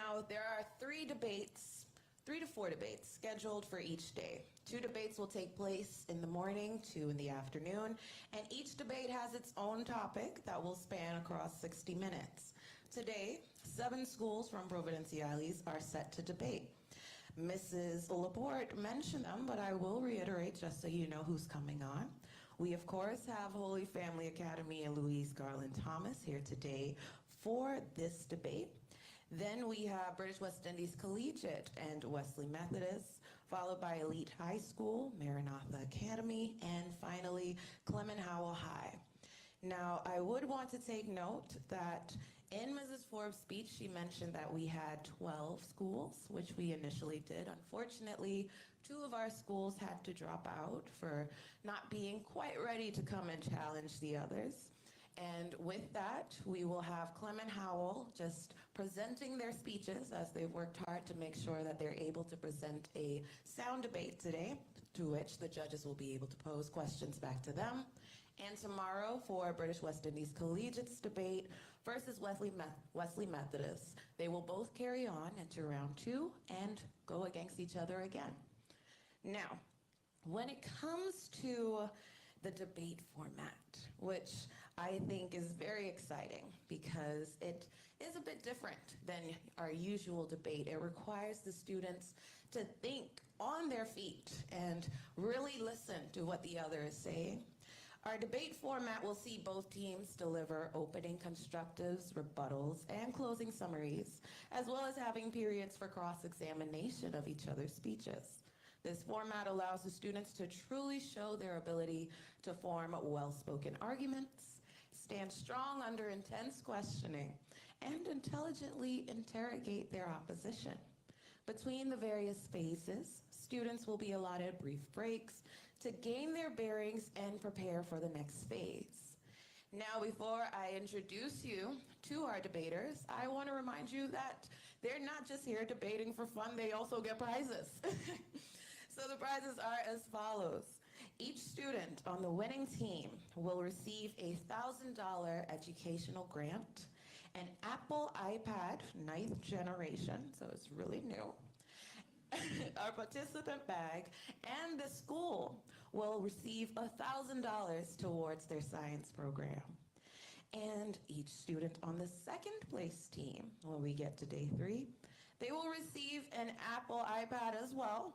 Now, there are three to four debates scheduled for each day. 2 debates will take place in the morning, 2 in the afternoon, and each debate has its own topic that will span across 60 minutes. Today, 7 schools from Providenciales are set to debate. Mrs. Laporte mentioned them, but I will reiterate just so you know who's coming on. We, of course, have Holy Family Academy and Louise Garland Thomas here today for this debate. Then we have British West Indies Collegiate and Wesley Methodist, followed by Elite High School, Maranatha Academy, and finally Clement Howell High. Now, I would want to take note that in Mrs. Forbes' speech, she mentioned that we had 12 schools, which we initially did. Unfortunately, 2 of our schools had to drop out for not being quite ready to come and challenge the others. And with that, we will have Clement Howell just presenting their speeches as they've worked hard to make sure that they're able to present a sound debate today, to which the judges will be able to pose questions back to them. And tomorrow for British West Indies Collegiate's debate versus Wesley Methodist, they will both carry on into round 2 and go against each other again. Now, when it comes to the debate format, which I think is very exciting because it is a bit different than our usual debate. It requires the students to think on their feet and really listen to what the other is saying. Our debate format will see both teams deliver opening constructives, rebuttals, and closing summaries, as well as having periods for cross-examination of each other's speeches. This format allows the students to truly show their ability to form well-spoken arguments, stand strong under intense questioning, and intelligently interrogate their opposition. Between the various phases, students will be allotted brief breaks to gain their bearings and prepare for the next phase. Now, before I introduce you to our debaters, I want to remind you that they're not just here debating for fun, they also get prizes. So the prizes are as follows. Each student on the winning team will receive a $1,000 educational grant, an Apple iPad 9th generation, so it's really new, our participant bag, and the school will receive $1,000 towards their science program. And each student on the second place team, when we get to day 3, they will receive an Apple iPad as well,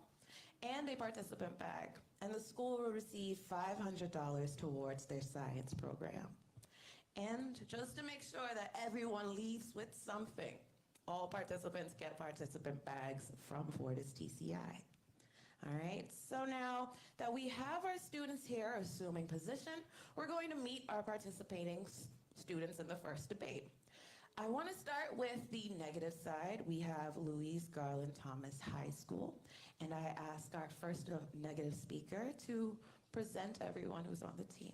and a participant bag, and the school will receive $500 towards their science program. And just to make sure that everyone leaves with something, all participants get participant bags from FortisTCI. All right, so now that we have our students here assuming position, we're going to meet our participating students in the first debate. I want to start with the negative side. We have Louise Garland Thomas High School, and I ask our first negative speaker to present everyone who's on the team.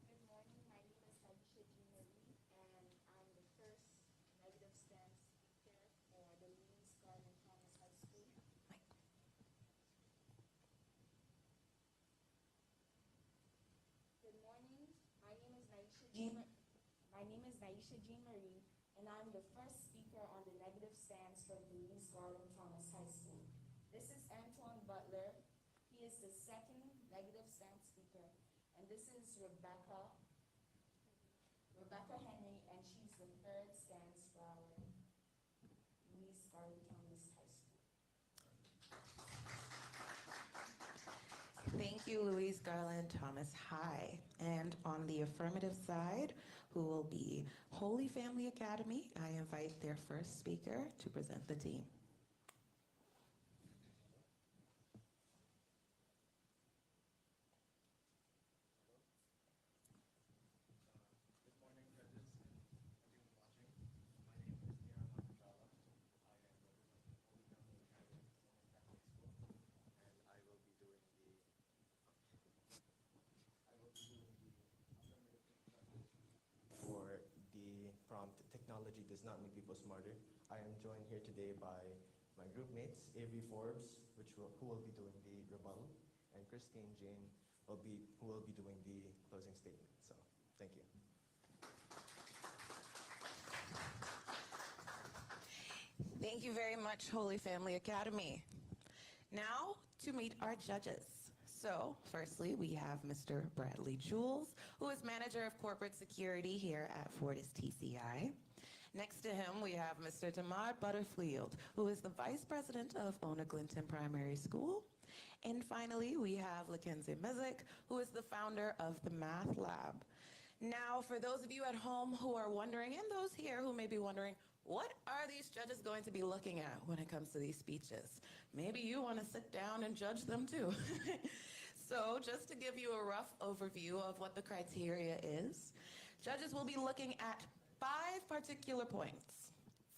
Good morning, my name is Marie, and I'm the first negative stand speaker for the Louise Garland Thomas High School. Good morning. My name is Naisha Jean Marie, and I'm the first speaker on the negative stands for Louise Garland Thomas High School. This is Antoine Butler. He is the second negative stand speaker, and this is Rebecca Henry, and she's the third stands for our Louise Garland Thomas High School. Thank you, Louise Garland Thomas High. And on the affirmative side, who will be Holy Family Academy, I invite their first speaker to present the team. Good morning, judges and everyone watching. My name is I am representing Holy Family Academy Catholic School, and I will be doing the affirmative for the prompt, technology does not make people smarter. I am joined here today by my group mates, Avery Forbes, who will be doing the rebuttal, and Christine Jane who will be doing the closing statement. So, thank you. Thank you very much, Holy Family Academy. Now to meet our judges. So, firstly, we have Mr. Bradley Jules, who is Manager of Corporate Security here at FortisTCI. Next to him, we have Mr. Tamar Butterfield, who is the Vice President of Ona Glinton Primary School. And finally, we have Lakenzie Mizik, who is the founder of the Math Lab. Now, for those of you at home who are wondering, and those here who may be wondering, what are these judges going to be looking at when it comes to these speeches? Maybe you want to sit down and judge them too. So just to give you a rough overview of what the criteria is, judges will be looking at 5 particular points.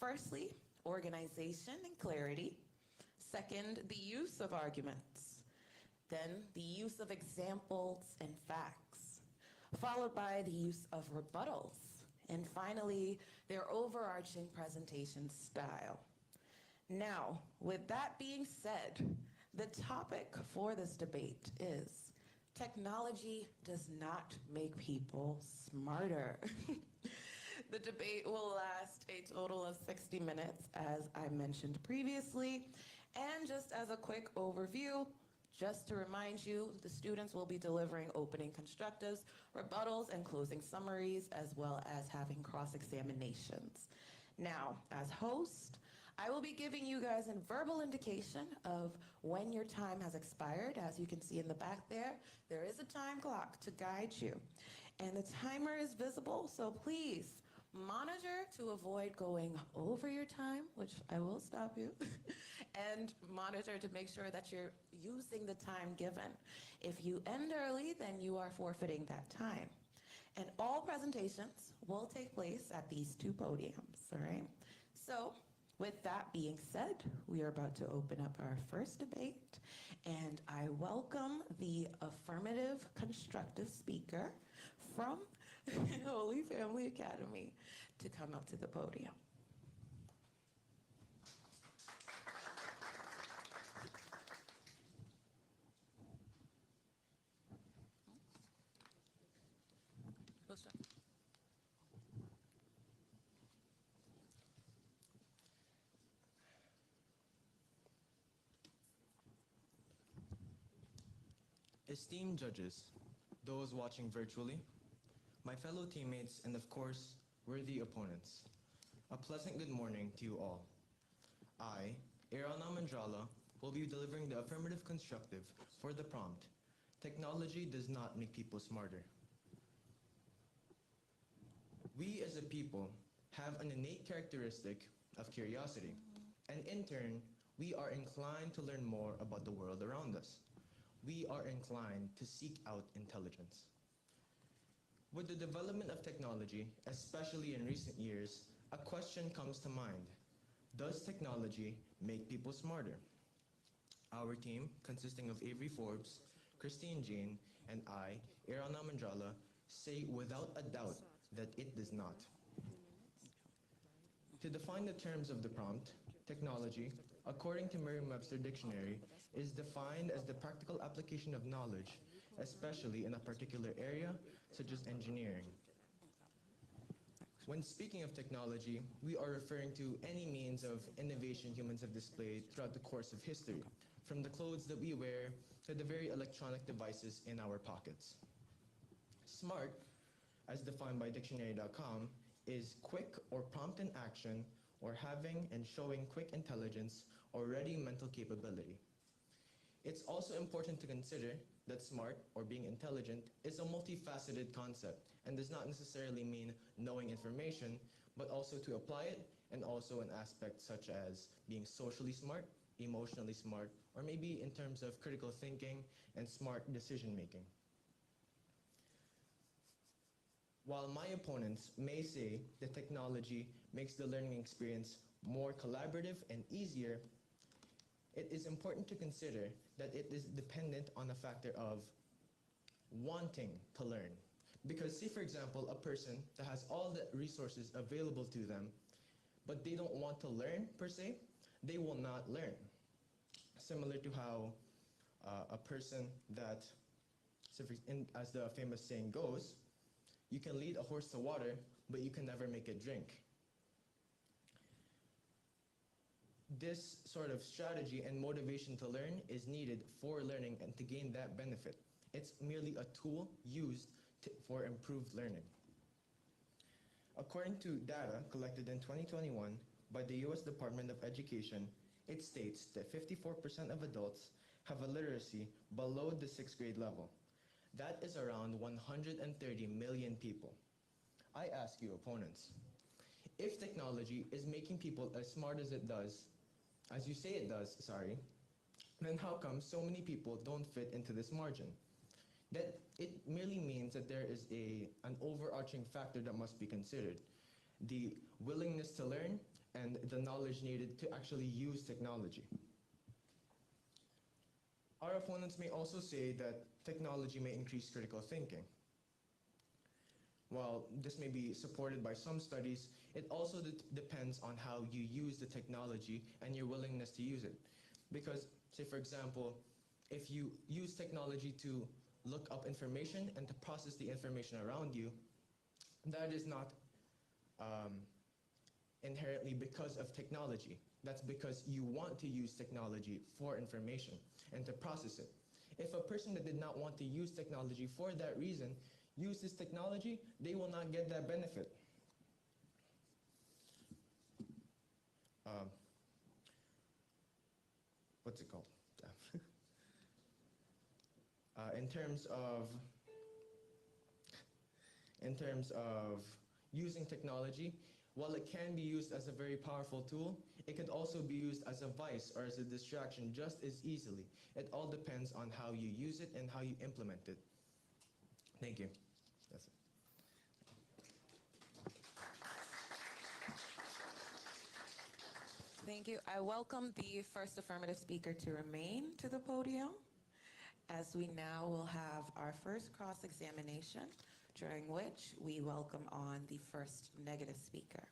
Firstly, organization and clarity. Second, the use of arguments. Then the use of examples and facts, followed by the use of rebuttals. And finally, their overarching presentation style. Now, with that being said, the topic for this debate is technology does not make people smarter. The debate will last a total of 60 minutes, as I mentioned previously. And just as a quick overview, just to remind you, the students will be delivering opening constructives, rebuttals, and closing summaries, as well as having cross-examinations. Now, as host, I will be giving you guys a verbal indication of when your time has expired. As you can see in the back there is a time clock to guide you. And the timer is visible, so please monitor to avoid going over your time, which I will stop you, and monitor to make sure that you're using the time given. If you end early, then you are forfeiting that time. And all presentations will take place at these 2 podiums, all right? So, with that being said, we are about to open up our first debate, and I welcome the affirmative constructive speaker from Holy Family Academy to come up to the podium. Esteemed judges, those watching virtually, my fellow teammates, and of course, worthy opponents, a pleasant good morning to you all. I, Irana Mandrala, will be delivering the affirmative constructive for the prompt, Technology Does Not Make People Smarter. We as a people have an innate characteristic of curiosity, and in turn, we are inclined to learn more about the world around us. We are inclined to seek out intelligence. With the development of technology, especially in recent years, a question comes to mind. Does technology make people smarter? Our team, consisting of Avery Forbes, Christine Jean, and I, Irana Mandrala, say without a doubt that it does not. To define the terms of the prompt, technology, according to Merriam-Webster Dictionary, is defined as the practical application of knowledge, especially in a particular area, such as engineering. When speaking of technology, we are referring to any means of innovation humans have displayed throughout the course of history, from the clothes that we wear to the very electronic devices in our pockets. Smart, as defined by dictionary.com, is quick or prompt in action, or having and showing quick intelligence or ready mental capability. It's also important to consider that smart, or being intelligent, is a multifaceted concept and does not necessarily mean knowing information, but also to apply it, and also an aspect such as being socially smart, emotionally smart, or maybe in terms of critical thinking and smart decision making. While my opponents may say that technology makes the learning experience more collaborative and easier, it is important to consider that it is dependent on a factor of wanting to learn. Because say, for example, a person that has all the resources available to them, but they don't want to learn per se, they will not learn. Similar to how a person that, as the famous saying goes, you can lead a horse to water, but you can never make it drink. this sort of strategy and motivation to learn is needed for learning and to gain that benefit. It's merely a tool used for improved learning. According to data collected in 2021 by the US Department of Education, it states that 54% of adults have a literacy below the 6th grade level. That is around 130 million people. I ask you, opponents, if technology is making people as smart as it does, as you say it does, then how come so many people don't fit into this margin? That it merely means that there is an overarching factor that must be considered: the willingness to learn and the knowledge needed to actually use technology. Our opponents may also say that technology may increase critical thinking. While this may be supported by some studies, it also depends on how you use the technology and your willingness to use it. Because, say for example, if you use technology to look up information and to process the information around you, that is not inherently because of technology. That's because you want to use technology for information and to process it. If a person that did not want to use technology for that reason uses technology, they will not get that benefit. What's it called? In terms of using technology, while it can be used as a very powerful tool, it could also be used as a vice or as a distraction just as easily. It all depends on how you use it and how you implement it. Thank you. That's it. Thank you. I welcome the first affirmative speaker to remain to the podium, as we now will have our first cross-examination, during which we welcome on the first negative speaker.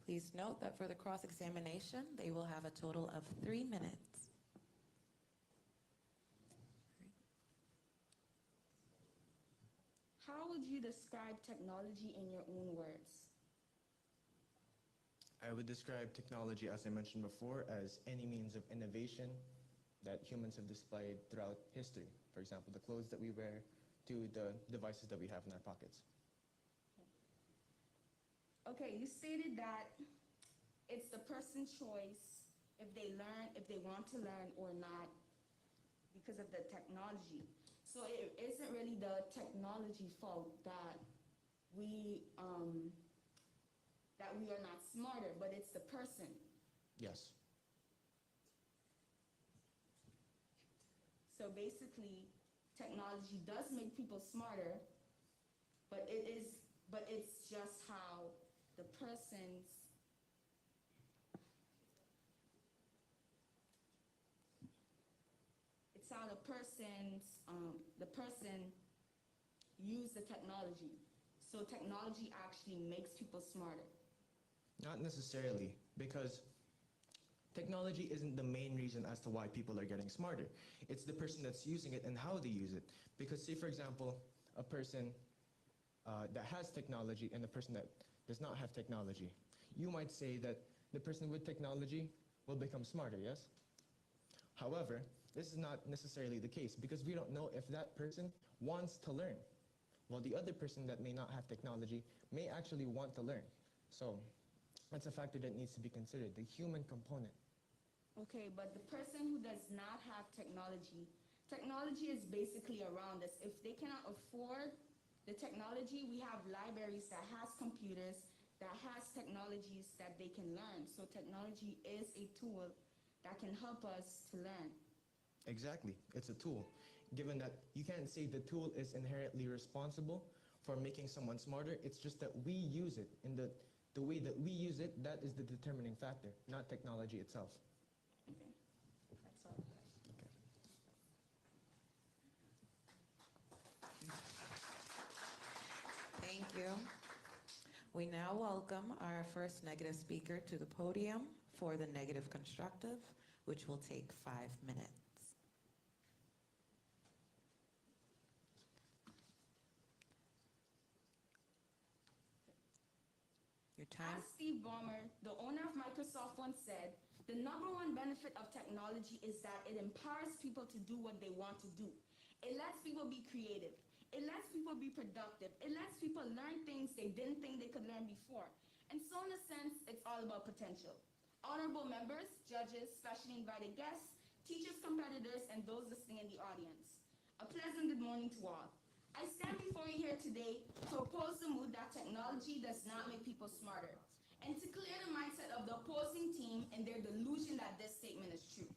Please note that for the cross-examination, they will have a total of 3 minutes. How would you describe technology in your own words? I would describe technology, as I mentioned before, as any means of innovation that humans have displayed throughout history. For example, the clothes that we wear to the devices that we have in our pockets. Okay, you stated that it's the person's choice if they want to learn or not because of the technology. So it isn't really the technology fault that we are not smarter, but it's the person. Yes. So basically, technology does make people smarter, but it's just how the person use the technology. So technology actually makes people smarter. Not necessarily, because technology isn't the main reason as to why people are getting smarter. It's the person that's using it and how they use it. Because say, for example, a person that has technology and a person that does not have technology, you might say that the person with technology will become smarter, yes? However, this is not necessarily the case because we don't know if that person wants to learn, while the other person that may not have technology may actually want to learn. So that's a factor that needs to be considered, the human component. Okay, but the person who does not have technology is basically around us. If they cannot afford the technology, we have libraries that has computers, that has technologies that they can learn. So technology is a tool that can help us to learn. Exactly, it's a tool. Given that you can't say the tool is inherently responsible for making someone smarter, it's just that we use it. In the way that we use it, that is the determining factor, not technology itself. Okay, that's all. Okay. Thank you. We now welcome our first negative speaker to the podium for the negative constructive, which will take 5 minutes. Your time. As Steve Ballmer, the owner of Microsoft, once said, the number one benefit of technology is that it empowers people to do what they want to do. It lets people be creative. It lets people be productive. It lets people learn things they didn't think they could learn before. And so in a sense, it's all about potential. Honorable members, judges, specially invited guests, teachers, competitors, and those listening in the audience. A pleasant good morning to all. I stand before you here today to oppose the mood that technology does not make people smarter, and to clear the mindset of the opposing team and their delusion that this statement is true.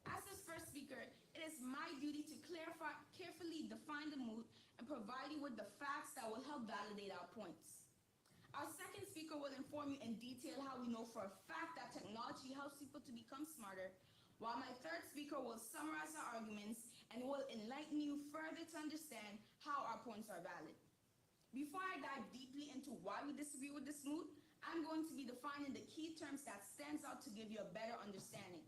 As this first speaker, it is my duty to carefully define the mood and provide you with the facts that will help validate our points. Our second speaker will inform you in detail how we know for a fact that technology helps people to become smarter, while my third speaker will summarize our arguments and will enlighten you further to understand how our points are valid. Before I dive deeply into why we disagree with this mood, I'm going to be defining the key terms that stands out to give you a better understanding.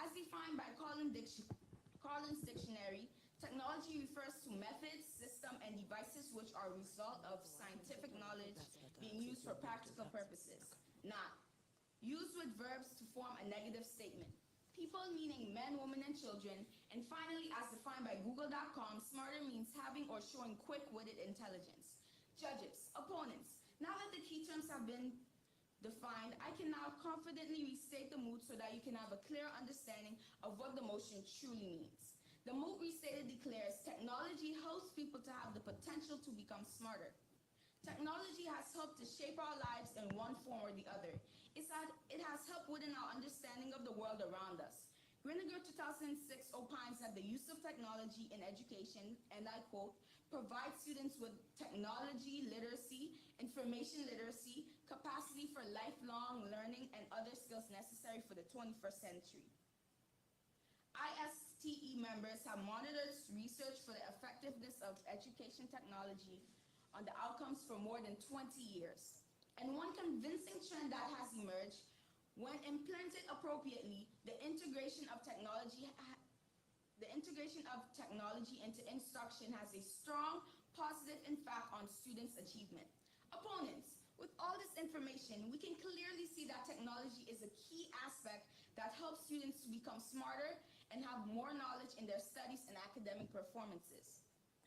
As defined by Collins Dictionary, technology refers to methods, systems, and devices which are a result of scientific knowledge being used for practical purposes, not used with verbs to form a negative statement. People meaning men, women, and children. And finally, as defined by Google.com, smarter means having or showing quick-witted intelligence. Judges, opponents, now that the key terms have been defined, I can now confidently restate the mood so that you can have a clear understanding of what the motion truly means. The mood restated declares technology helps people to have the potential to become smarter. Technology has helped to shape our lives in one form or the other. It has helped within our understanding of the world around us. Griniger 2006 opines that the use of technology in education, and I quote, provides students with technology literacy, information literacy, capacity for lifelong learning, and other skills necessary for the 21st century. ISTE members have monitored research for the effectiveness of education technology on the outcomes for more than 20 years. And one convincing trend that has emerged, when implemented appropriately, the integration of technology into instruction has a strong positive impact on students' achievement. Opponents, with all this information, we can clearly see that technology is a key aspect that helps students to become smarter and have more knowledge in their studies and academic performances.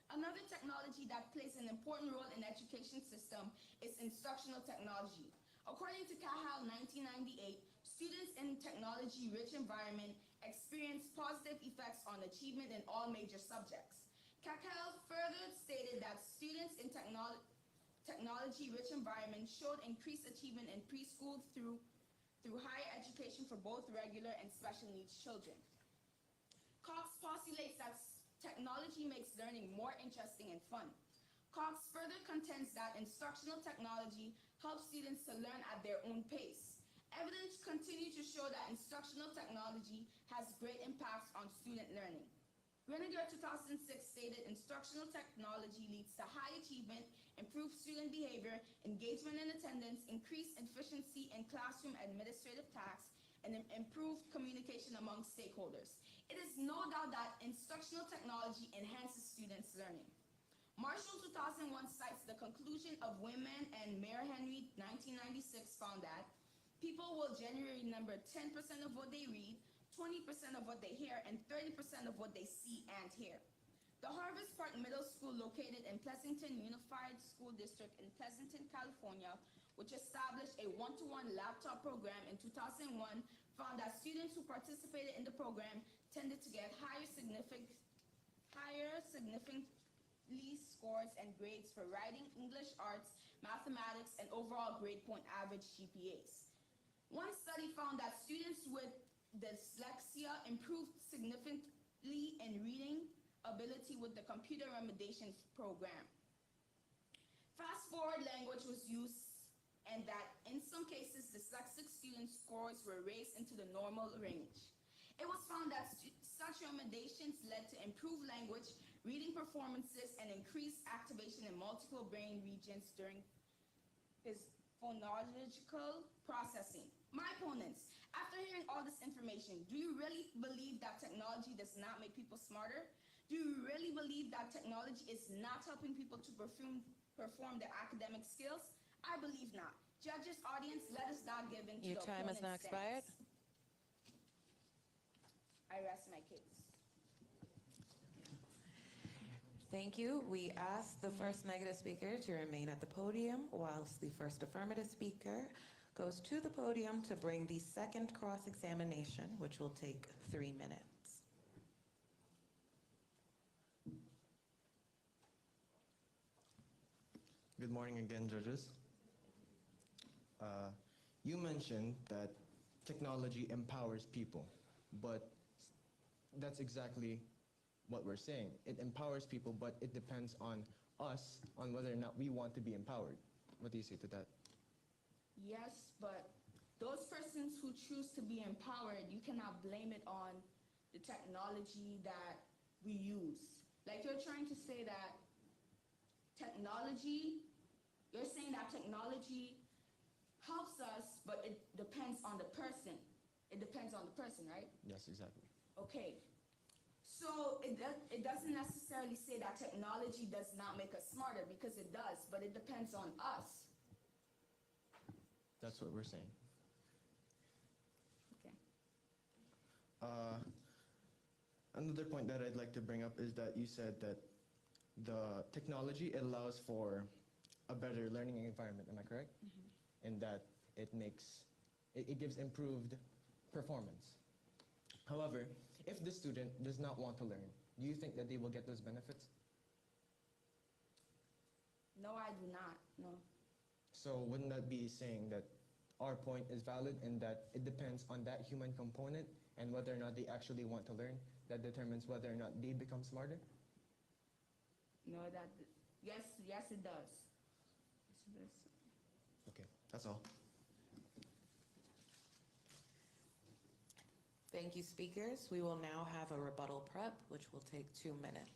Another technology that plays an important role in the education system is instructional technology. According to Cahill 1998, students in technology-rich environment experience positive effects on achievement in all major subjects. Cahill further stated that students in technology-rich environment showed increased achievement in preschool through higher education for both regular and special needs children. Cox postulates that technology makes learning more interesting and fun. Cox further contends that instructional technology helps students to learn at their own pace. Evidence continues to show that instructional technology has great impacts on student learning. Griniger 2006 stated instructional technology leads to high achievement, improved student behavior, engagement and attendance, increased efficiency in classroom administrative tasks, and improved communication among stakeholders. It is no doubt that instructional technology enhances students' learning. Marshall 2001 cites the conclusion of Women and Mayor Henry 1996 found that people will generally remember 10% of what they read, 20% of what they hear, and 30% of what they see and hear. The Harvest Park Middle School, located in Pleasanton Unified School District in Pleasanton, California, which established a one-to-one laptop program in 2001, found that students who participated in the program tended to get higher significantly scores and grades for writing, English, arts, mathematics, and overall grade point average GPAs. One study found that students with dyslexia improved significantly in reading ability with the computer remediation program. Fast forward language was used, and that in some cases dyslexic students' scores were raised into the normal range. It was found that such remediations led to improved language, reading performances, and increased activation in multiple brain regions during his phonological processing. My opponents, after hearing all this information, do you really believe that technology does not make people smarter? Do you really believe that technology is not helping people to perform their academic skills? I believe not. Judges, audience, let us not give in to Your the time has now opponent's expired. stance. I rest my case. Thank you. We ask the first negative speaker to remain at the podium whilst the first affirmative speaker goes to the podium to bring the second cross-examination, which will take 3 minutes. Good morning again, judges. You mentioned that technology empowers people, but that's exactly what we're saying. It empowers people, but it depends on us on whether or not we want to be empowered. What do you say to that? Yes, but those persons who choose to be empowered, you cannot blame it on the technology that we use. Like you're trying to say that you're saying that technology helps us, but it depends on the person. It depends on the person, right? Yes, exactly. Okay. So it doesn't necessarily say that technology does not make us smarter, because it does, but it depends on us. That's what we're saying. Okay. Another point that I'd like to bring up is that you said that the technology allows for a better learning environment. Am I correct? In that it gives improved performance. However, if the student does not want to learn, do you think that they will get those benefits? No, I do not. No. So wouldn't that be saying that our point is valid and that it depends on that human component and whether or not they actually want to learn that determines whether or not they become smarter? No, yes, it does. Yes, it does. Okay, that's all. Thank you, speakers. We will now have a rebuttal prep, which will take 2 minutes.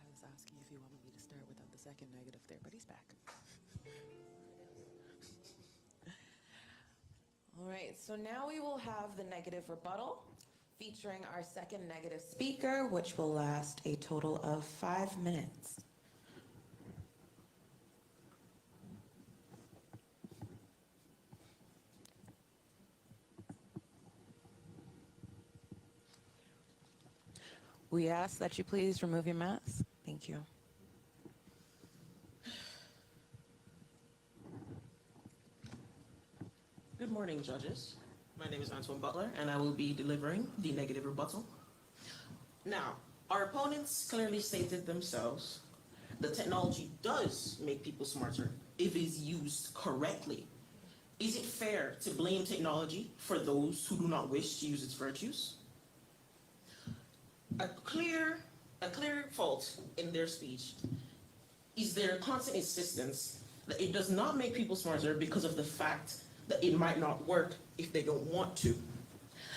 I was asking if you wanted me to start without the second negative there, but he's back. All right, so now we will have the negative rebuttal featuring our second negative speaker, which will last a total of 5 minutes. We ask that you please remove your mask. Thank you. Good morning, judges. My name is Antoine Butler, and I will be delivering the negative rebuttal. Now, our opponents clearly stated themselves that technology does make people smarter if it is used correctly, is it fair to blame technology for those who do not wish to use its virtues? A clear fault in their speech is their constant insistence that it does not make people smarter because of the fact that it might not work if they don't want to.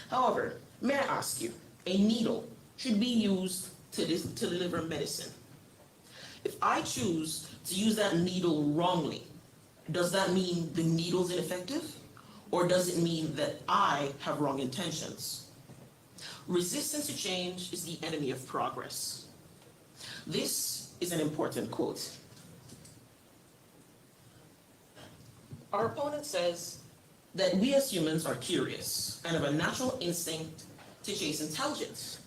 However, may I ask you, a needle should be used to deliver medicine. If I choose to use that needle wrongly, does that mean the needle's ineffective? Or does it mean that I have wrong intentions? Resistance to change is the enemy of progress. This is an important quote. Our opponent says that we as humans are curious and have a natural instinct to chase intelligence.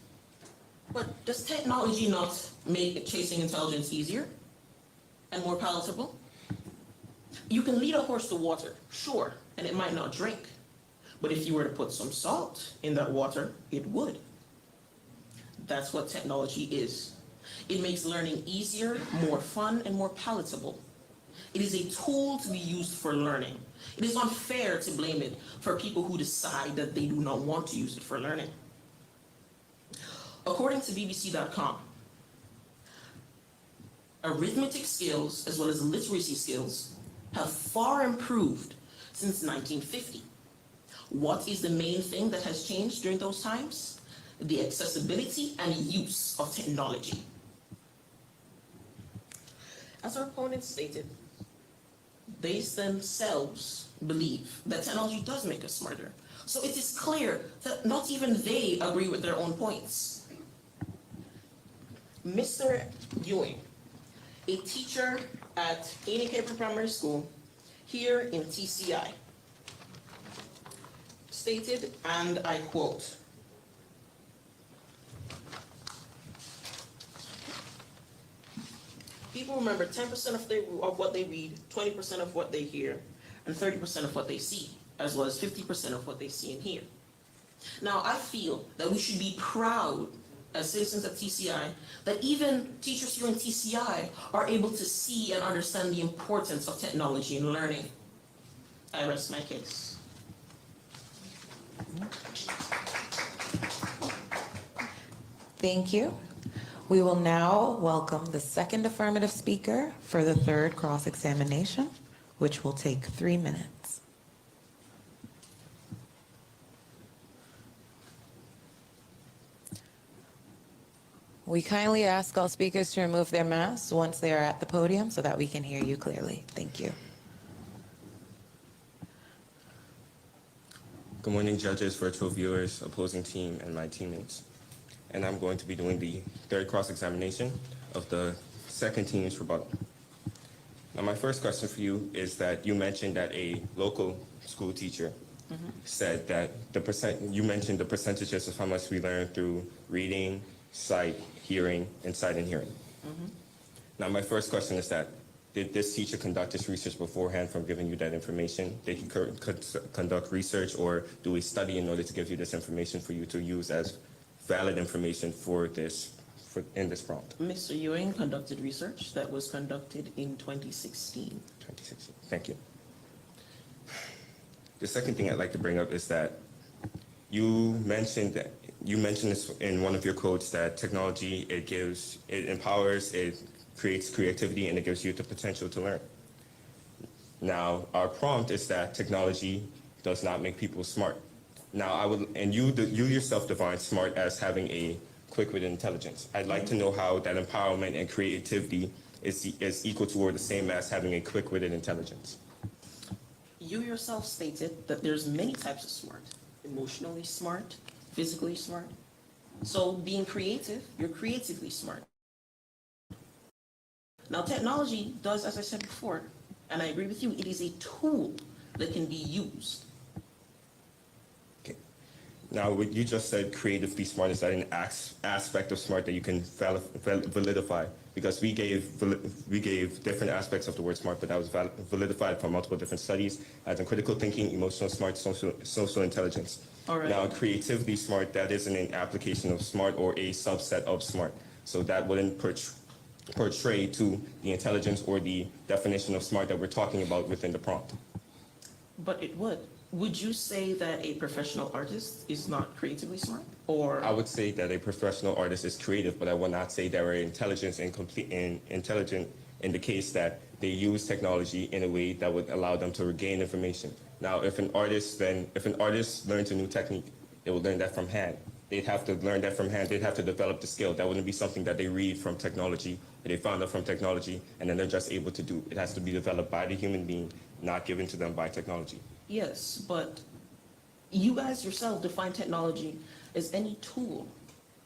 But does technology not make chasing intelligence easier and more palatable? You can lead a horse to water, sure, and it might not drink. But if you were to put some salt in that water, it would. That's what technology is. It makes learning easier, more fun, and more palatable. It is a tool to be used for learning. It is unfair to blame it for people who decide that they do not want to use it for learning. According to BBC.com, arithmetic skills as well as literacy skills have far improved since 1950. What is the main thing that has changed during those times? The accessibility and use of technology. As our opponents stated, they themselves believe that technology does make us smarter. So it is clear that not even they agree with their own points. Mr. Ewing, a teacher at Amy Caper Primary School here in TCI, stated, and I quote, "People remember 10% of what they read, 20% of what they hear, and 30% of what they see, as well as 50% of what they see and hear." Now, I feel that we should be proud as citizens of TCI that even teachers here in TCI are able to see and understand the importance of technology in learning. I rest my case. Thank you. We will now welcome the second affirmative speaker for the third cross-examination, which will take 3 minutes. We kindly ask all speakers to remove their masks once they are at the podium so that we can hear you clearly. Thank you. Good morning, judges, virtual viewers, opposing team, and my teammates. And I'm going to be doing the third cross-examination of the second team's rebuttal. Now, my first question for you is that you mentioned that a local school teacher said that you mentioned the percentages of how much we learn through reading, sight, hearing, and sight and hearing. Now, my first question is that, did this teacher conduct this research beforehand from giving you that information? Did he conduct research, or do we study in order to give you this information for you to use as valid information in this prompt? Mr. Ewing conducted research that was conducted in 2016. 2016, thank you. The second thing I'd like to bring up is that you mentioned this in one of your quotes, that technology, it empowers, it creates creativity, and it gives you the potential to learn. Now, our prompt is that technology does not make people smart. Now, you yourself define smart as having a quick-witted intelligence. I'd like to know how that empowerment and creativity is equal to or the same as having a quick-witted intelligence. You yourself stated that there's many types of smart. Emotionally smart, physically smart. So being creative, you're creatively smart. Now, technology does, as I said before, and I agree with you, it is a tool that can be used. Okay. Now, what you just said, creatively smart, is that an aspect of smart that you can validify? Because we gave different aspects of the word smart, but that was validified from multiple different studies, as in critical thinking, emotional smart, social intelligence. All right. Now, creatively smart, that isn't an application of smart or a subset of smart. So that wouldn't portray to the intelligence or the definition of smart that we're talking about within the prompt. But it would. Would you say that a professional artist is not creatively smart? Or I would say that a professional artist is creative, but I would not say they're intelligent in the case that they use technology in a way that would allow them to regain information. Now, if an artist learns a new technique, they will learn that from hand. They'd have to learn that from hand. They'd have to develop the skill. That wouldn't be something that they read from technology, or they found out from technology, and then they're just able to do. It has to be developed by the human being, not given to them by technology. yes, but you guys yourself define technology as any tool.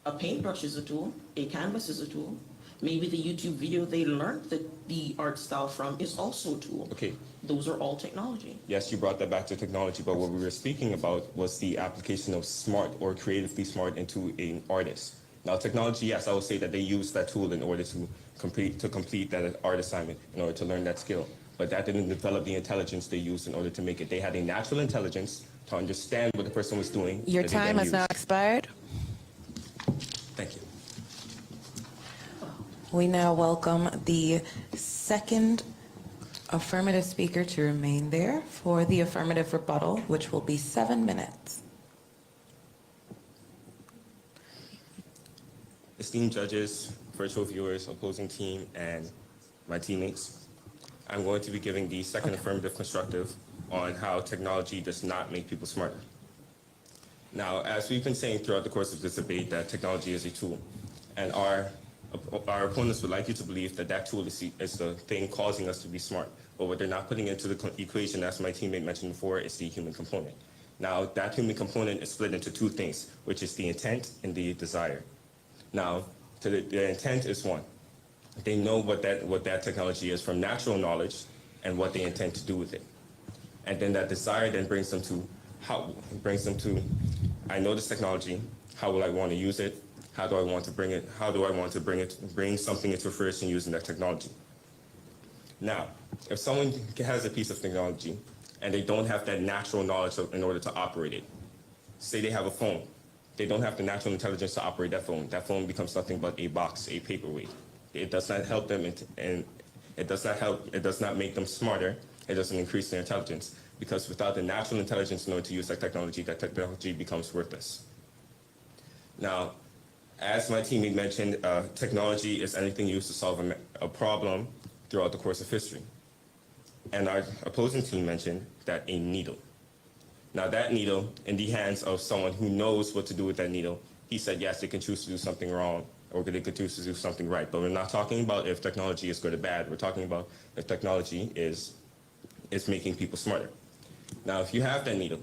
A paintbrush is a tool, a canvas is a tool. Maybe the YouTube video they learned the art style from is also a tool. Okay. Those are all technology. Yes, you brought that back to technology, but what we were speaking about was the application of smart or creatively smart into an artist. Now, technology, yes, I would say that they use that tool in order to complete that art assignment, in order to learn that skill. But that didn't develop the intelligence they used in order to make it. They had a natural intelligence to understand what the person was doing. Your that they then time has now used. expired. Thank you. We now welcome the second affirmative speaker to remain there for the affirmative rebuttal, which will be 7 minutes. Esteemed judges, virtual viewers, opposing team, and my teammates, I'm going to be giving the second affirmative constructive on how technology does not make people smarter. Now, as we've been saying throughout the course of this debate, that technology is a tool, and our opponents would like you to believe that that tool is the thing causing us to be smart. But what they're not putting into the equation, as my teammate mentioned before, is the human component. Now, that human component is split into two things, which is the intent and the desire. Now, the intent is one. They know what that technology is from natural knowledge and what they intend to do with it. And then that desire then brings them to I know this technology, how will I want to use it? How do I want to bring it? How do I want to bring something into fruition using that technology? Now, if someone has a piece of technology and they don't have that natural knowledge in order to operate it, say they have a phone, they don't have the natural intelligence to operate that phone. That phone becomes nothing but a box, a paperweight. It does not help them, and it does not make them smarter. It doesn't increase their intelligence, because without the natural intelligence in order to use that technology becomes worthless. Now, as my teammate mentioned, technology is anything used to solve a problem throughout the course of history. And our opposing team mentioned that a needle. Now, that needle, in the hands of someone who knows what to do with that needle, he said, yes, they can choose to do something wrong, or they could choose to do something right. But we're not talking about if technology is good or bad. We're talking about if technology is making people smarter. Now, if you have that needle,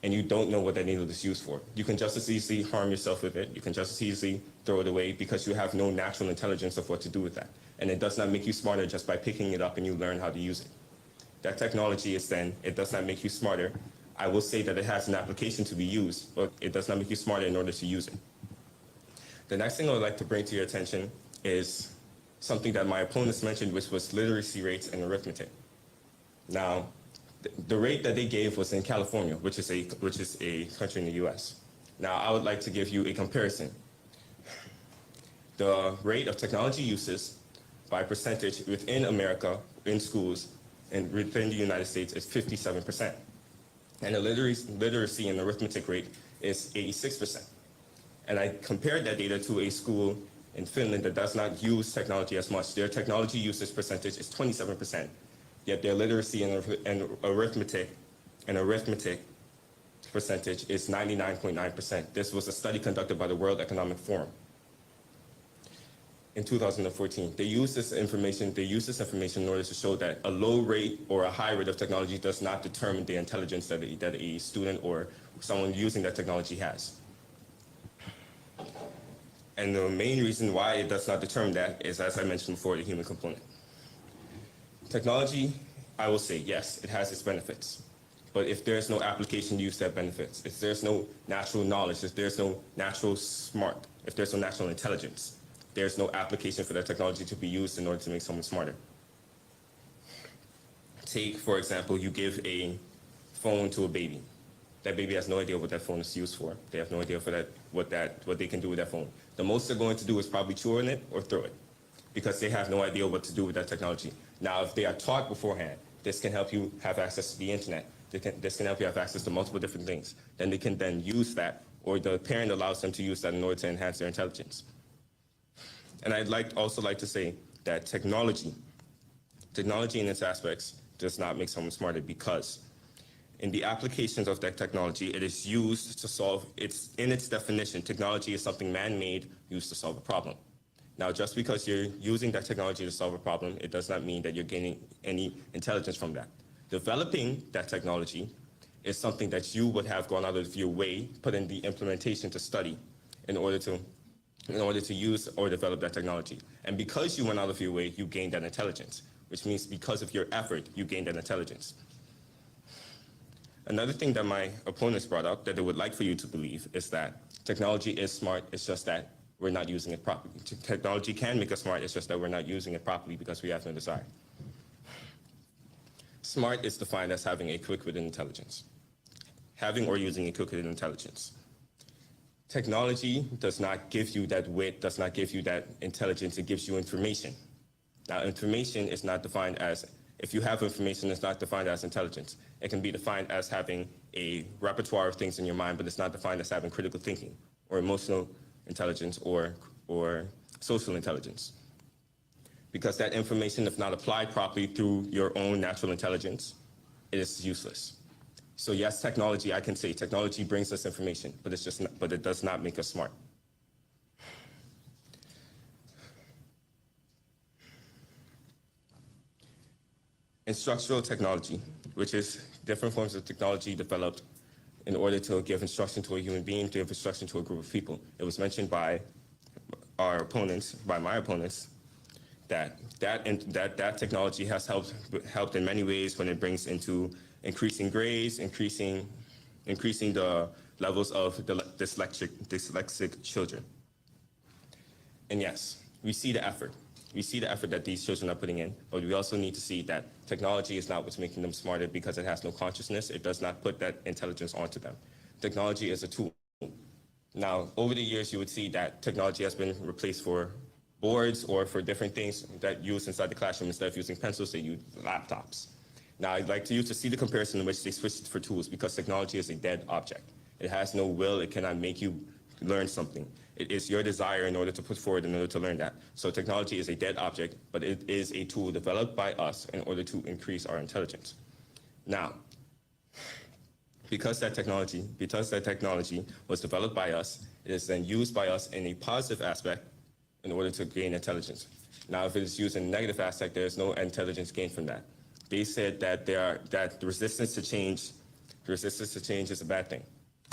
and you don't know what that needle is used for, you can just as easily harm yourself with it. You can just as easily throw it away because you have no natural intelligence of what to do with that. And it does not make you smarter just by picking it up and you learn how to use it. That technology is then, it does not make you smarter. I will say that it has an application to be used, but it does not make you smarter in order to use it. The next thing I would like to bring to your attention is something that my opponents mentioned, which was literacy rates and arithmetic. Now, the rate that they gave was in California, which is a country in the U.S. Now, I would like to give you a comparison. The rate of technology uses by percentage within America, in schools, and within the United States is 57%. And the literacy and arithmetic rate is 86%. And I compared that data to a school in Finland that does not use technology as much. Their technology usage percentage is 27%. Yet their literacy and arithmetic percentage is 99.9%. This was a study conducted by the World Economic Forum in 2014. They use this information in order to show that a low rate or a high rate of technology does not determine the intelligence that a student or someone using that technology has. And the main reason why it does not determine that is, as I mentioned before, the human component. Technology, I will say, yes, it has its benefits. But if there's no application use that benefits, if there's no natural knowledge, if there's no natural smart, if there's no natural intelligence, there's no application for that technology to be used in order to make someone smarter. Take, for example, you give a phone to a baby. That baby has no idea what that phone is used for. They have no idea what they can do with that phone. The most they're going to do is probably chew on it or throw it. because they have no idea what to do with that technology. Now, if they are taught beforehand, this can help you have access to the internet. This can help you have access to multiple different things. Then they can then use that, or the parent allows them to use that in order to enhance their intelligence. And I'd also like to say that technology in its aspects does not make someone smarter, because in the applications of that technology, it is used to solve, in its definition, technology is something man-made used to solve a problem. Now, just because you're using that technology to solve a problem, it does not mean that you're gaining any intelligence from that. Developing that technology is something that you would have gone out of your way, put in the implementation to study in order to use or develop that technology. And because you went out of your way, you gained that intelligence, which means because of your effort, you gained that intelligence. Another thing that my opponents brought up that they would like for you to believe is that technology is smart, it's just that we're not using it properly. Technology can make us smart, it's just that we're not using it properly because we have no desire. Smart is defined as having a quick-witted intelligence. Having or using a quick-witted intelligence. Technology does not give you that wit, does not give you that intelligence, it gives you information. Now, information is not defined as, if you have information, it's not defined as intelligence. It can be defined as having a repertoire of things in your mind, but it's not defined as having critical thinking or emotional intelligence or social intelligence. Because that information, if not applied properly through your own natural intelligence, it is useless. So yes, technology, I can say technology brings us information, but it does not make us smart. Instructional technology, which is different forms of technology developed in order to give instruction to a human being, to give instruction to a group of people. It was mentioned by my opponents, that technology has helped in many ways when it brings into increasing grades, increasing the levels of dyslexic children. And yes, we see the effort. We see the effort that these children are putting in, but we also need to see that technology is not what's making them smarter because it has no consciousness. It does not put that intelligence onto them. Technology is a tool. Now, over the years, you would see that technology has been replaced for boards or for different things that used inside the classroom. Instead of using pencils, they use laptops. Now, I'd like you to see the comparison in which they switched for tools, because technology is a dead object. It has no will. It cannot make you learn something. It is your desire in order to put forward in order to learn that. So technology is a dead object, but it is a tool developed by us in order to increase our intelligence. Now, because that technology was developed by us, it is then used by us in a positive aspect in order to gain intelligence. Now, if it is used in a negative aspect, there is no intelligence gained from that. They said that the resistance to change is a bad thing.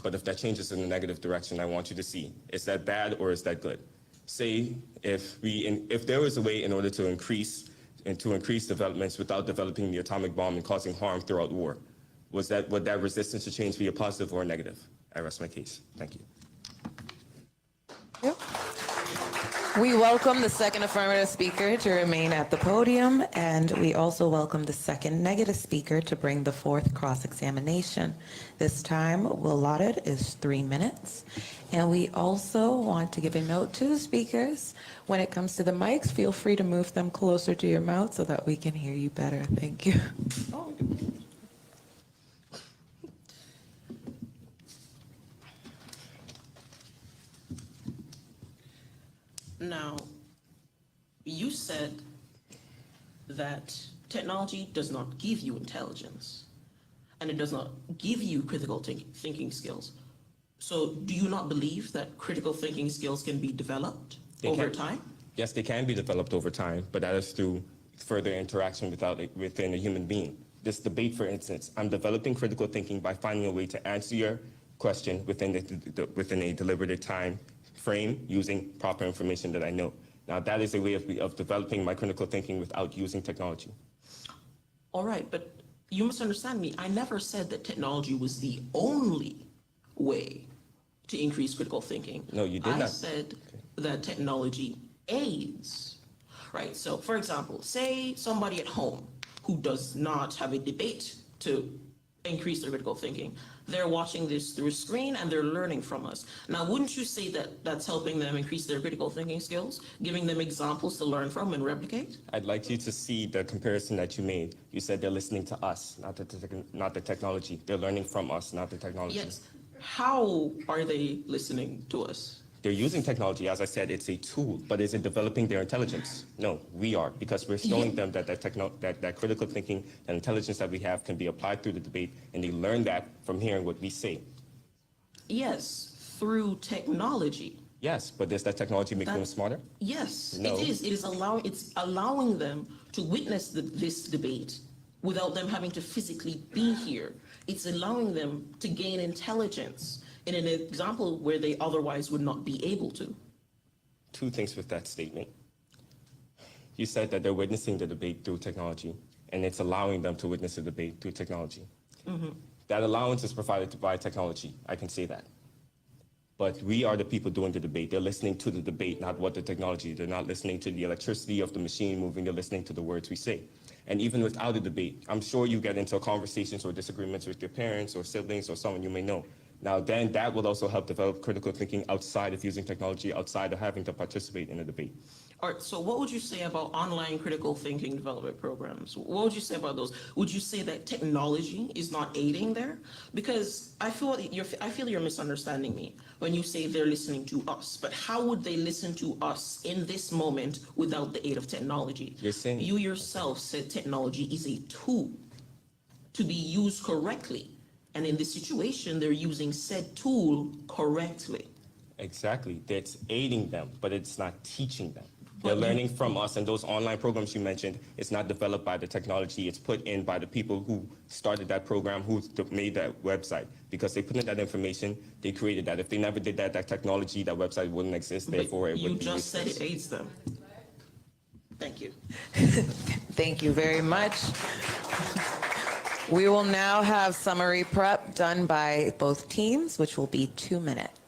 But if that changes in a negative direction, I want you to see, is that bad or is that good? Say if there was a way in order to increase developments without developing the atomic bomb and causing harm throughout war, would that resistance to change be a positive or a negative? I rest my case. Thank you. Yep. We welcome the second affirmative speaker to remain at the podium, and we also welcome the second negative speaker to bring the fourth cross-examination. This time allotted is 3 minutes. And we also want to give a note to the speakers. When it comes to the mics, feel free to move them closer to your mouth so that we can hear you better. Thank you. Now, you said that technology does not give you intelligence, and it does not give you critical thinking skills. So do you not believe that critical thinking skills can be developed over time? Yes, they can be developed over time, but that is through further interaction within a human being. This debate, for instance, I'm developing critical thinking by finding a way to answer your question within a deliberative time frame using proper information that I know. Now, that is a way of developing my critical thinking without using technology. All right, but you must understand me. I never said that technology was the only way to increase critical thinking. No, you did not. I said that technology aids, right? So, for example, say somebody at home who does not have a debate to increase their critical thinking. They're watching this through a screen and they're learning from us. Now, wouldn't you say that that's helping them increase their critical thinking skills, giving them examples to learn from and replicate? I'd like you to see the comparison that you made. You said they're listening to us, not the technology. They're learning from us, not the technology. Yes. How are they listening to us? They're using technology. As I said, it's a tool, but is it developing their intelligence? No, we are, because we're showing them that that critical thinking and intelligence that we have can be applied through the debate, and they learn that from hearing what we say. Yes, through technology. Yes, but does that technology make them smarter? Yes, No. it is. It's allowing them to witness this debate without them having to physically be here. It's allowing them to gain intelligence in an example where they otherwise would not be able to. Two things with that statement. You said that they're witnessing the debate through technology, and it's allowing them to witness the debate through technology. That allowance is provided by technology. I can say that. But we are the people doing the debate. They're listening to the debate, not what the technology. They're not listening to the electricity of the machine moving. They're listening to the words we say. And even without a debate, I'm sure you get into conversations or disagreements with your parents or siblings or someone you may know. Now, then that will also help develop critical thinking outside of using technology, outside of having to participate in a debate. All right, so what would you say about online critical thinking development programs? What would you say about those? Would you say that technology is not aiding there? Because I feel you're misunderstanding me when you say they're listening to us. But how would they listen to us in this moment without the aid of technology? You're saying- You yourself said technology is a tool to be used correctly. And in this situation, they're using said tool correctly. Exactly. That's aiding them, but it's not teaching them. They're But you- learning from us, and those online programs you mentioned, it's not developed by the technology. It's put in by the people who started that program, who made that website. Because they put in that information, they created that. If they never did that, that technology, that website wouldn't exist. Therefore, it You wouldn't be just said useless. it aids them. Thank you. Thank you very much. We will now have summary prep done by both teams, which will be 2 minutes.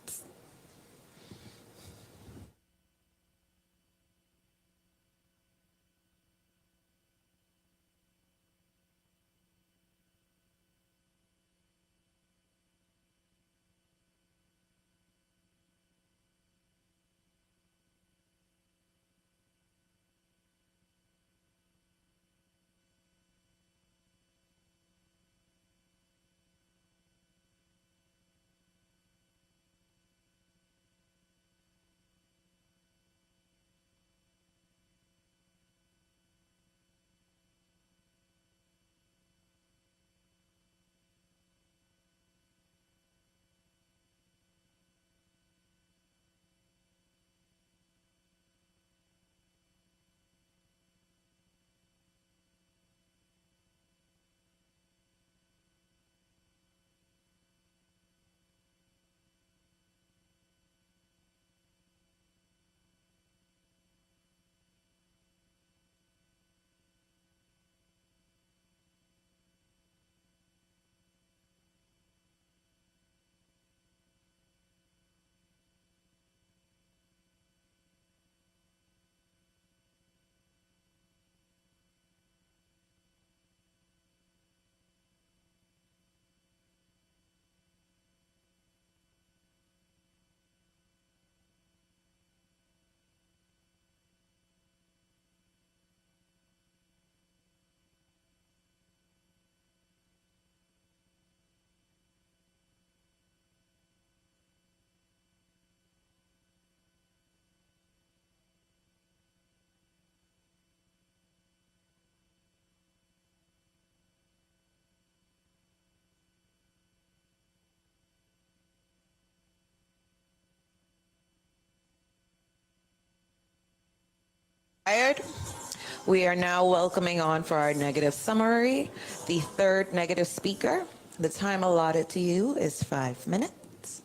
We are now welcoming on for our negative summary, the third negative speaker. The time allotted to you is 5 minutes.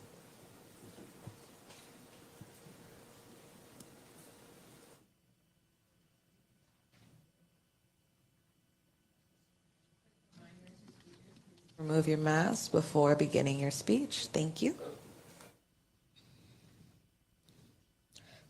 Remove your mask before beginning your speech. Thank you.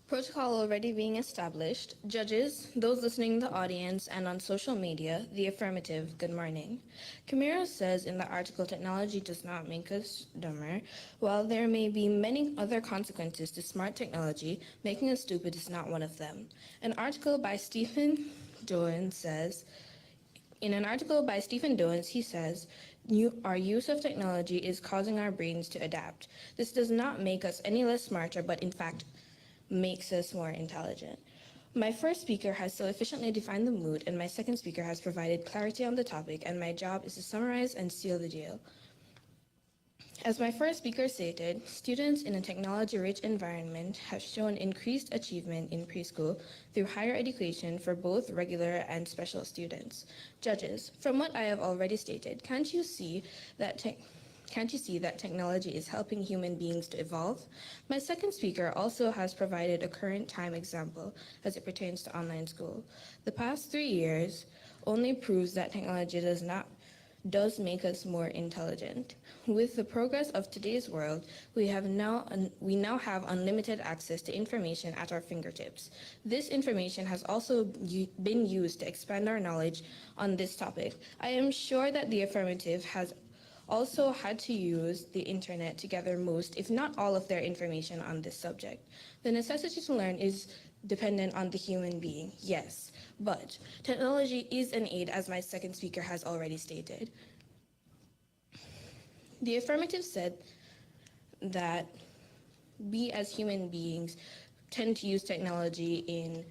Protocol already being established. Judges, those listening in the audience and on social media, the affirmative, good morning. Camara says in the article, technology does not make us dumber. While there may be many other consequences to smart technology, making us stupid is not one of them. In an article by Stephen Doan, he says, our use of technology is causing our brains to adapt. This does not make us any less smarter, but in fact, makes us more intelligent. My first speaker has so efficiently defined the mood, and my second speaker has provided clarity on the topic, and my job is to summarize and seal the deal. As my first speaker stated, students in a technology-rich environment have shown increased achievement in preschool through higher education for both regular and special students. Judges, from what I have already stated, can't you see that technology is helping human beings to evolve? My second speaker also has provided a current time example as it pertains to online school. The past 3 years only proves that technology does make us more intelligent. With the progress of today's world, we now have unlimited access to information at our fingertips. This information has also been used to expand our knowledge on this topic. I am sure that the affirmative has also had to use the internet to gather most, if not all, of their information on this subject. The necessity to learn is dependent on the human being, yes, but technology is an aid, as my second speaker has already stated. The affirmative said that we as human beings tend to use technology in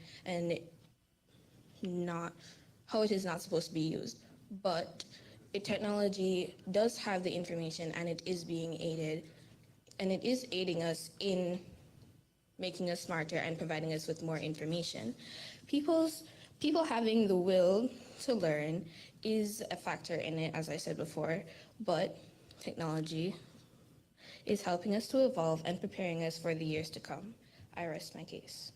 not how it is not supposed to be used, but technology does have the information, and it is being aided, and it is aiding us in making us smarter and providing us with more information. People having the will to learn is a factor in it, as I said before, but technology is helping us to evolve and preparing us for the years to come. I rest my case.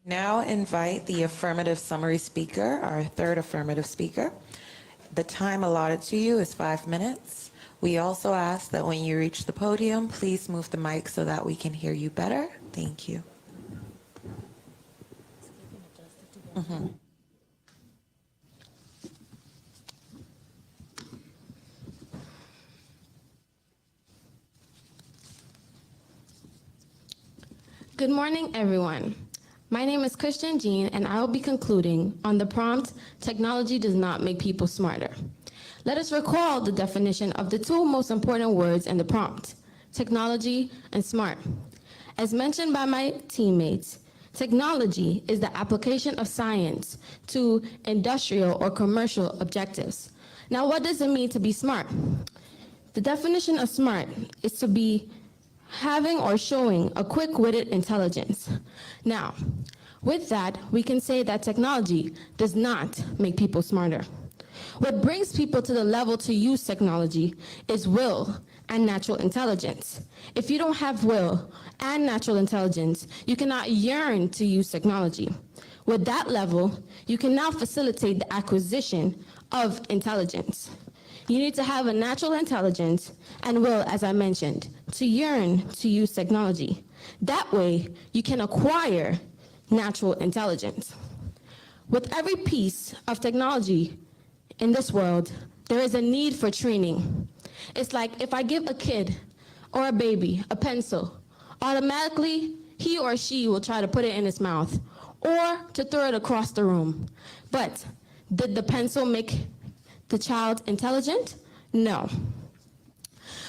Now invite the affirmative summary speaker, our third affirmative speaker. The time allotted to you is 5 minutes. We also ask that when you reach the podium, please move the mic so that we can hear you better. Thank you. Good morning, everyone. My name is Christian Jean, and I will be concluding on the prompt, technology does not make people smarter. Let us recall the definition of the two most important words in the prompt, technology and smart. As mentioned by my teammates, technology is the application of science to industrial or commercial objectives. Now, what does it mean to be smart? The definition of smart is to be having or showing a quick-witted intelligence. Now, with that, we can say that technology does not make people smarter. What brings people to the level to use technology is will and natural intelligence. If you don't have will and natural intelligence, you cannot yearn to use technology. With that level, you can now facilitate the acquisition of intelligence. You need to have a natural intelligence and will, as I mentioned, to yearn to use technology. That way, you can acquire natural intelligence. With every piece of technology in this world, there is a need for training. It's like if I give a kid or a baby a pencil, automatically he or she will try to put it in his mouth or to throw it across the room. But did the pencil make the child intelligent? No.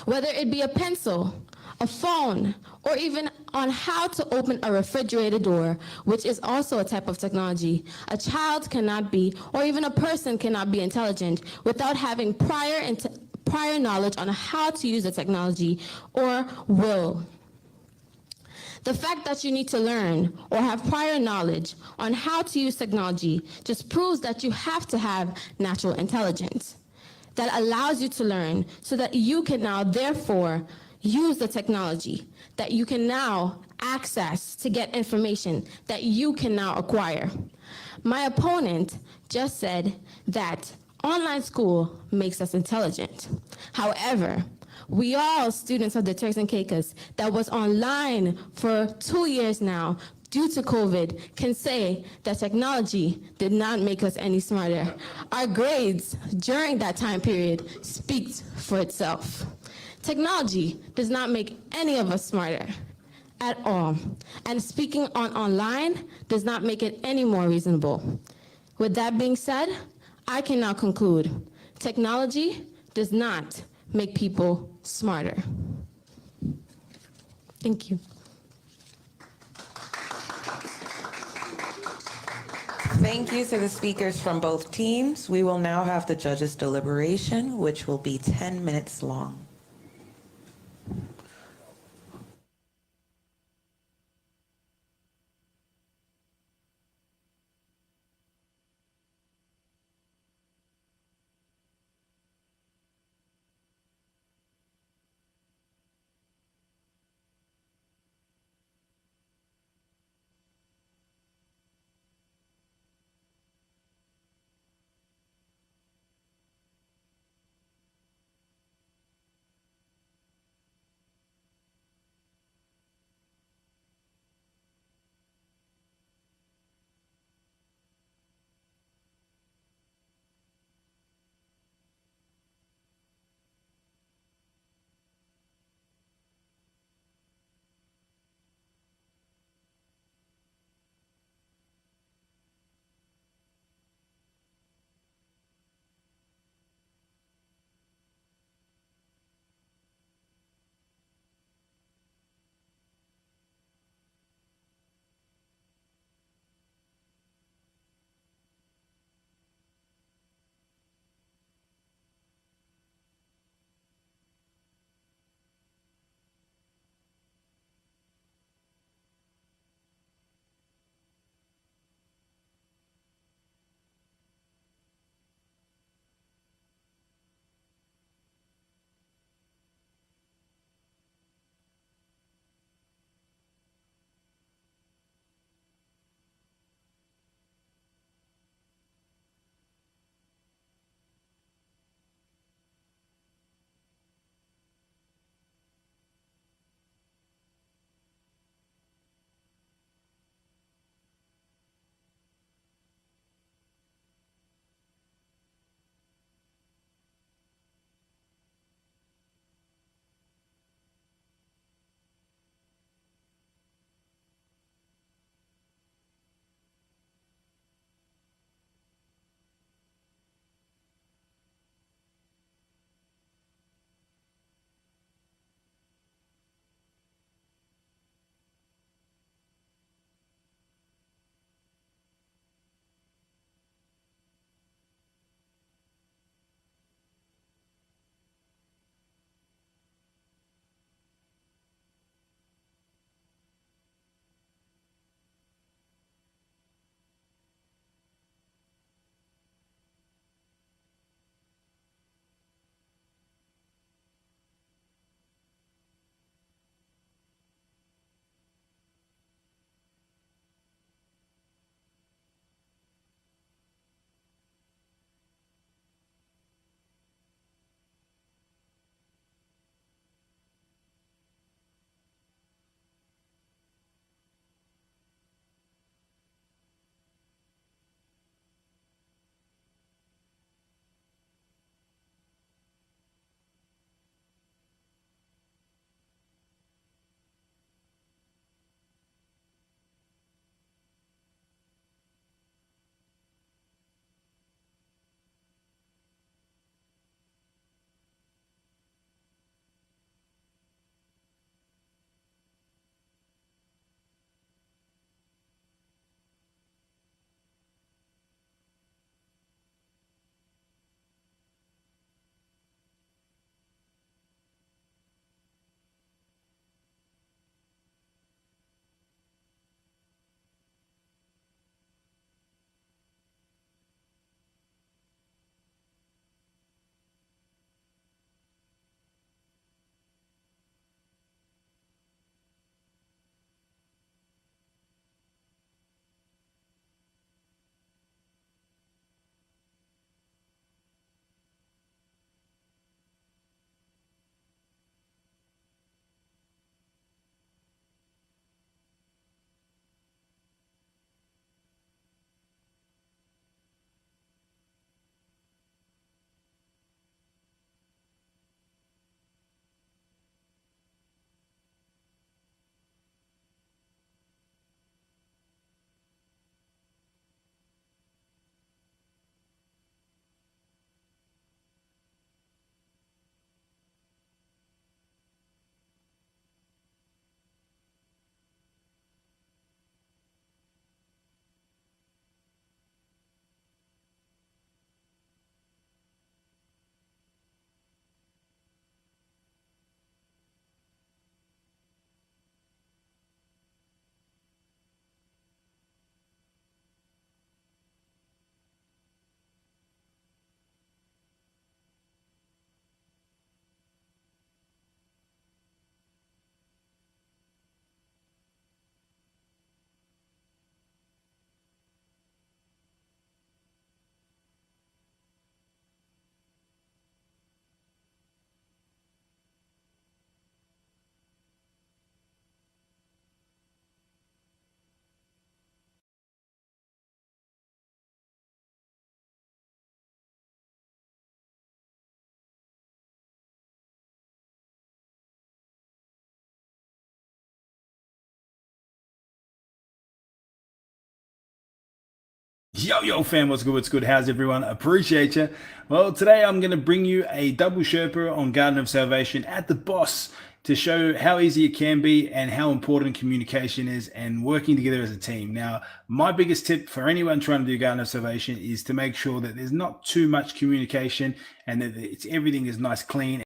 Whether it be a pencil, a phone, or even on how to open a refrigerator door, which is also a type of technology, a child cannot be, or even a person cannot be intelligent without having prior knowledge on how to use the technology or will. The fact that you need to learn or have prior knowledge on how to use technology just proves that you have to have natural intelligence that allows you to learn so that you can now therefore use the technology that you can now access to get information that you can now acquire. My opponent just said that online school makes us intelligent. However, We all, students of the Turks and Caicos, that was online for 2 years now due to COVID, can say that technology did not make us any smarter. Our grades during that time period speaks for itself. Technology does not make any of us smarter at all. And speaking on online does not make it any more reasonable. With that being said, I can now conclude, technology does not make people smarter. Thank you. Thank you to the speakers from both teams. We will now have the judges' deliberation, which will be 10 minutes long. Yo, fam, what's good? What's good? How's everyone? Appreciate you. Well, today I'm going to bring you a double Sherpa on Garden of Salvation at the Boss to show how easy it can be and how important communication is and working together as a team. Now, my biggest tip for anyone trying to do Garden of Salvation is to make sure that there's not too much communication and that everything is nice, clean,